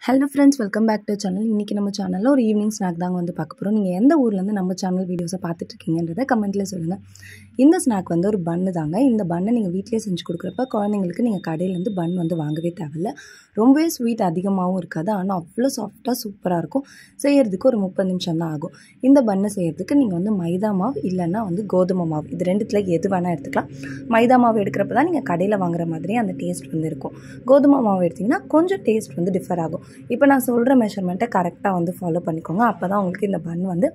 Hello friends, welcome back to channel. இன்றைக்கி நம்ம சேனலில் ஒரு ஈவினிங் ஸ்நாக் தாங்க வந்து பார்க்க போகிறோம். நீங்கள் எந்த ஊர்லேருந்து நம்ம சேனல் வீடியோஸை பார்த்துட்ருக்கீங்கன்றதை கமெண்ட்டில் சொல்லுங்கள். இந்த ஸ்நாக் வந்து ஒரு பன்னு தாங்க. இந்த பன்னை நீங்கள் வீட்டிலே செஞ்சு கொடுக்குறப்ப குழந்தைங்களுக்கு நீங்கள் கடையிலேருந்து பன் வந்து வாங்கவே தேவையில்லை. ரொம்பவே ஸ்வீட் அதிகமாகவும் இருக்காது, ஆனால் அவ்வளோ சாஃப்டாக சூப்பராக இருக்கும். செய்கிறதுக்கு ஒரு 30 நிமிஷம் தான் ஆகும். இந்த பன்னை செய்கிறதுக்கு நீங்கள் வந்து மைதா மாவு இல்லைன்னா வந்து கோதுமை மாவு, இது ரெண்டுத்தில் எது வேணால் எடுத்துக்கலாம். மைதா மாவு எடுக்கிறப்ப தான் நீங்கள் கடையில் வாங்குற மாதிரி அந்த டேஸ்ட் வந்து இருக்கும். கோதுமை மாவு எடுத்திங்கன்னா கொஞ்சம் டேஸ்ட் வந்து டிஃபர் ஆகும். இப்போ நான் சொல்கிற மெஷர்மெண்ட்டை கரெக்டாக வந்து ஃபாலோ பண்ணிக்கோங்க. அப்போ தான் உங்களுக்கு இந்த பன் வந்து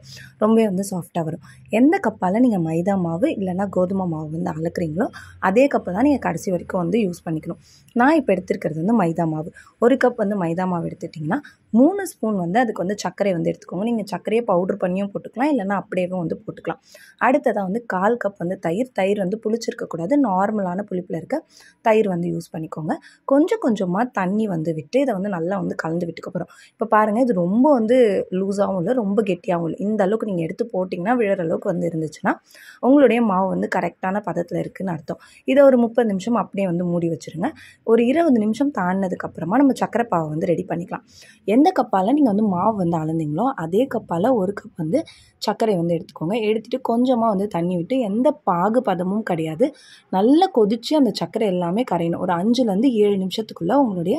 ரொம்பவே வந்து சாஃப்டாக வரும். எந்த கப்பால் நீங்கள் மைதா மாவு இல்லைன்னா கோதுமை மாவு வந்து அளக்குறீங்களோ அதே கப்பை தான் நீங்கள் கடைசி வரைக்கும் வந்து யூஸ் பண்ணிக்கணும். நான் இப்போ எடுத்துருக்கிறது வந்து மைதா மாவு. ஒரு கப் வந்து மைதா மாவு எடுத்துட்டிங்கன்னா 3 ஸ்பூன் வந்து அதுக்கு வந்து சர்க்கரை வந்து எடுத்துக்கோங்க. நீங்கள் சர்க்கரையை பவுட்ரு பண்ணியும் போட்டுக்கலாம், இல்லைன்னா அப்படியே வந்து போட்டுக்கலாம். அடுத்ததாக வந்து 1/4 கப் வந்து தயிர் வந்து புளிச்சிருக்கக்கூடாது, நார்மலான புளிப்பில் இருக்க தயிர் வந்து யூஸ் பண்ணிக்கோங்க. கொஞ்சம் கொஞ்சமாக தண்ணி வந்து விட்டு இதை வந்து நல்லா வந்து கலந்து விட்டுக்கப்புறம் இப்போ பாருங்கள், இது ரொம்ப வந்து லூஸாகவும் இல்லை, ரொம்ப கெட்டியாகவும் இல்லை. இந்த அளவுக்கு நீங்கள் எடுத்து போட்டிங்கன்னா விழுற அளவுக்கு வந்து இருந்துச்சுன்னா உங்களுடைய மாவு வந்து கரெக்டான பதத்தில் இருக்குதுன்னு அர்த்தம். இதை ஒரு 30 நிமிஷம் அப்படியே வந்து மூடி வச்சுருங்க. ஒரு 20 நிமிஷம் தாண்டினதுக்கப்புறமா நம்ம சர்க்கரை பாவை வந்து ரெடி பண்ணிக்கலாம். எந்த கப்பால் நீங்கள் வந்து மாவு வந்து அளந்தீங்களோ அதே கப்பால் 1 கப் வந்து சர்க்கரை வந்து எடுத்துக்கோங்க. எடுத்துகிட்டு கொஞ்சமாக வந்து தண்ணி விட்டு, எந்த பாகு பதமும் கிடையாது, நல்லா கொதித்து அந்த சர்க்கரை எல்லாமே கரையணும். ஒரு 5லேருந்து 7 நிமிஷத்துக்குள்ளே உங்களுடைய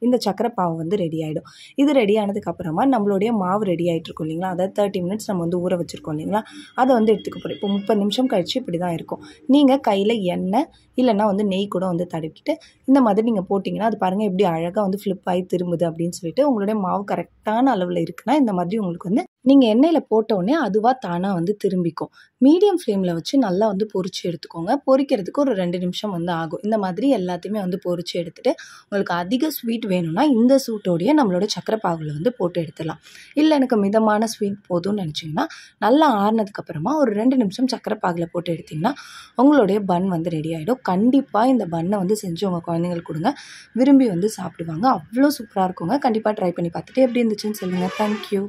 இந்த சர்க்கரை பாவு வந்து ரெடி ஆகிடும். இது ரெடி ஆனதுக்கப்புறமா நம்மளுடைய மாவு ரெடி ஆகிட்டு இருக்கும் இல்லைங்களா, அதாவது 30 மினிட்ஸ் நம்ம வந்து ஊற வச்சுருக்கோம் இல்லைங்களா, அதை வந்து எடுத்துக்க போகிறோம். இப்போ 30 நிமிஷம் கழித்து இப்படி தான் இருக்கும். நீங்கள் கையில் எண்ணெய் இல்லைன்னா வந்து நெய் கூட வந்து தடவிக்கிட்டு இந்த மாதிரி நீங்கள் போட்டிங்கன்னா அது பாருங்கள் எப்படி அழகாக வந்து ஃப்ளிப் ஆகி திரும்புது அப்படின்னு சொல்லிட்டு உங்களுடைய மாவு கரெக்டான அளவில் இருக்குன்னா இந்த மாதிரி உங்களுக்கு வந்து நீங்கள் எண்ணெயில் போட்ட உடனே அதுவாக தானாக வந்து திரும்பிக்கும். மீடியம் ஃப்ளேமில் வச்சு நல்லா வந்து பொரிச்சு எடுத்துக்கோங்க. பொரிக்கிறதுக்கு ஒரு 2 நிமிஷம் வந்து ஆகும். இந்த மாதிரி எல்லாத்தையுமே வந்து பொரிச்சு எடுத்துகிட்டு உங்களுக்கு அதிக ஸ்வீட் வேணும்னா இந்த சூட்டோடைய நம்மளோட சக்கரை பாகில் வந்து போட்டு எடுத்துடலாம். இல்லை எனக்கு மிதமான ஸ்வீட் போதும்னு நினச்சிங்கன்னா நல்லா ஆறுனதுக்கப்புறமா ஒரு 2 நிமிஷம் சக்கரை பாகில் போட்டு எடுத்திங்கன்னா உங்களுடைய பன் வந்து ரெடி ஆகிடும். கண்டிப்பாக இந்த பன்னை வந்து செஞ்சு உங்கள் குழந்தைங்களுக்கு கொடுங்க, விரும்பி வந்து சாப்பிடுவாங்க. அவ்வளோ சூப்பராக இருக்குங்க. கண்டிப்பாக ட்ரை பண்ணி பார்த்துட்டு எப்படி இருந்துச்சுன்னு சொல்லுங்கள். தேங்க்யூ.